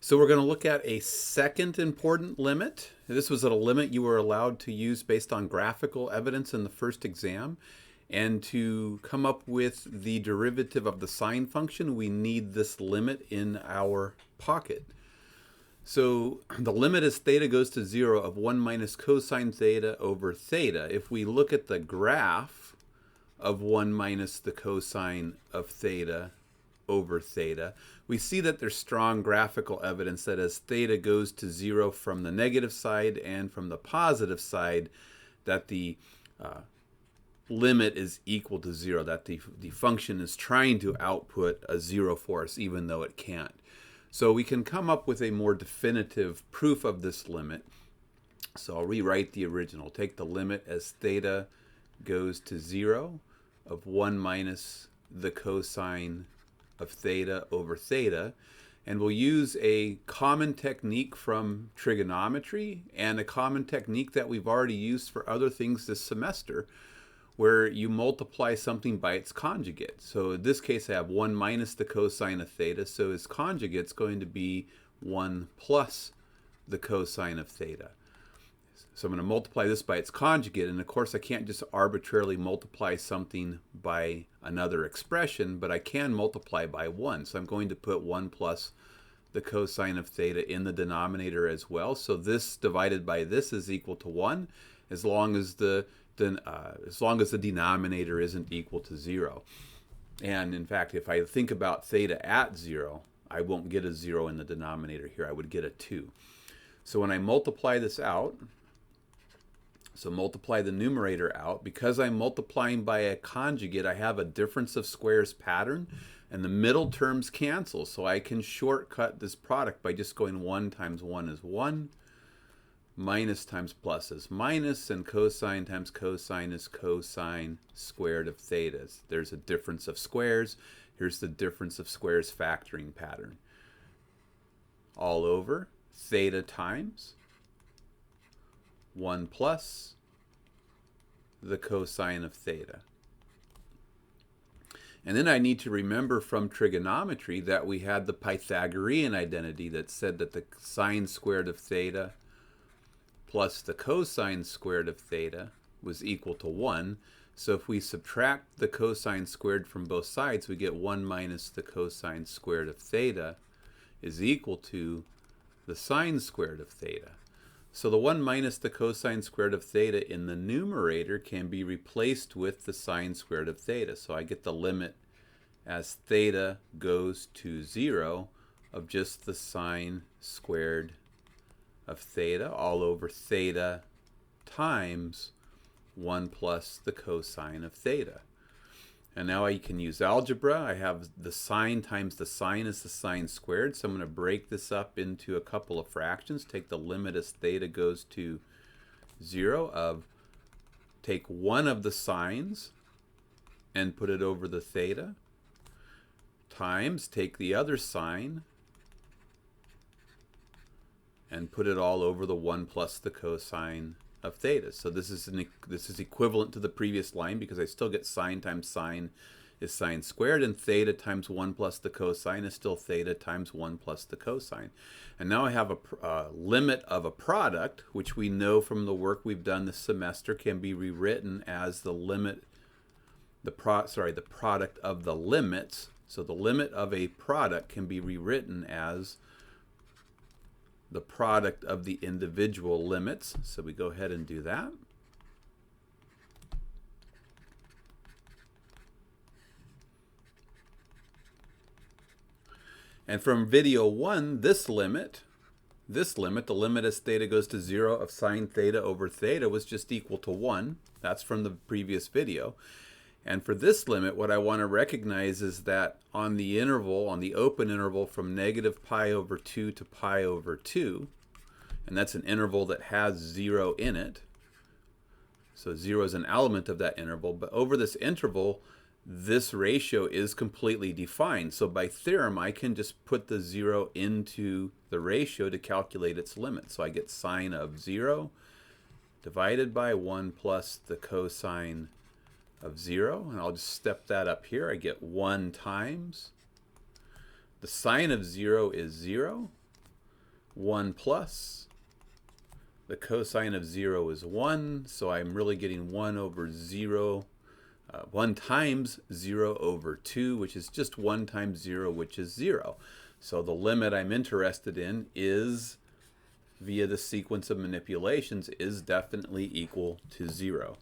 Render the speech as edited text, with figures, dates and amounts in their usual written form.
So we're going to look at a second important limit. This was a limit you were allowed to use based on graphical evidence in the first exam. And to come up with the derivative of the sine function, we need this limit in our pocket. So the limit as theta goes to 0 of 1 minus cosine theta over theta. If we look at the graph of 1 minus the cosine of theta over theta, we see that there's strong graphical evidence that as theta goes to 0 from the negative side and from the positive side, that the limit is equal to 0, that the function is trying to output a 0 for us even though it can't. So we can come up with a more definitive proof of this limit. So I'll rewrite the original. Take the limit as theta goes to 0 of 1 minus the cosine of theta over theta, and we'll use a common technique from trigonometry and a common technique that we've already used for other things this semester, where you multiply something by its conjugate. So in this case I have 1 minus the cosine of theta, so its conjugate is going to be 1 plus the cosine of theta. So I'm going to multiply this by its conjugate, and of course I can't just arbitrarily multiply something by another expression, but I can multiply by 1. So I'm going to put 1 plus the cosine of theta in the denominator as well. So this divided by this is equal to 1, as long as the denominator isn't equal to 0. And in fact, if I think about theta at 0, I won't get a 0 in the denominator here. I would get a 2. So when I multiply this out, so multiply the numerator out, because I'm multiplying by a conjugate, I have a difference of squares pattern, and the middle terms cancel. So I can shortcut this product by just going 1 times 1 is 1, minus times plus is minus, and cosine times cosine is cosine squared of theta. There's a difference of squares. Here's the difference of squares factoring pattern. All over theta times 1 plus the cosine of theta. And then I need to remember from trigonometry that we had the Pythagorean identity that said that the sine squared of theta plus the cosine squared of theta was equal to 1. So if we subtract the cosine squared from both sides, we get 1 minus the cosine squared of theta is equal to the sine squared of theta. So the 1 minus the cosine squared of theta in the numerator can be replaced with the sine squared of theta. So I get the limit as theta goes to 0 of just the sine squared of theta all over theta times 1 plus the cosine of theta. And now I can use algebra. I have the sine times the sine is the sine squared. So I'm going to break this up into a couple of fractions. Take the limit as theta goes to 0 of, take one of the sines and put it over the theta, times take the other sine and put it all over the 1 plus the cosine of theta. So this is equivalent to the previous line, because I still get sine times sine is sine squared, and theta times 1 plus the cosine is still theta times 1 plus the cosine. And now I have a limit of a product, which we know from the work we've done this semester can be rewritten as the limit, the product of the limits. So the limit of a product can be rewritten as the product of the individual limits. So we go ahead and do that. And from video 1, the limit, the limit as theta goes to 0 of sine theta over theta was just equal to 1. That's from the previous video. And for this limit, what I want to recognize is that on the interval, on the open interval from negative pi over 2 to pi over 2, and that's an interval that has 0 in it, so 0 is an element of that interval, but over this interval, this ratio is completely defined. So by theorem, I can just put the 0 into the ratio to calculate its limit. So I get sine of 0 divided by 1 plus the cosine of 0, and I'll just step that up here. I get 1 times the sine of 0 is 0, 1 plus. The cosine of 0 is 1, so I'm really getting 1 over 0. 1 times 0 over 2, which is just 1 times 0, which is 0. So the limit I'm interested in is, via the sequence of manipulations, is definitely equal to 0.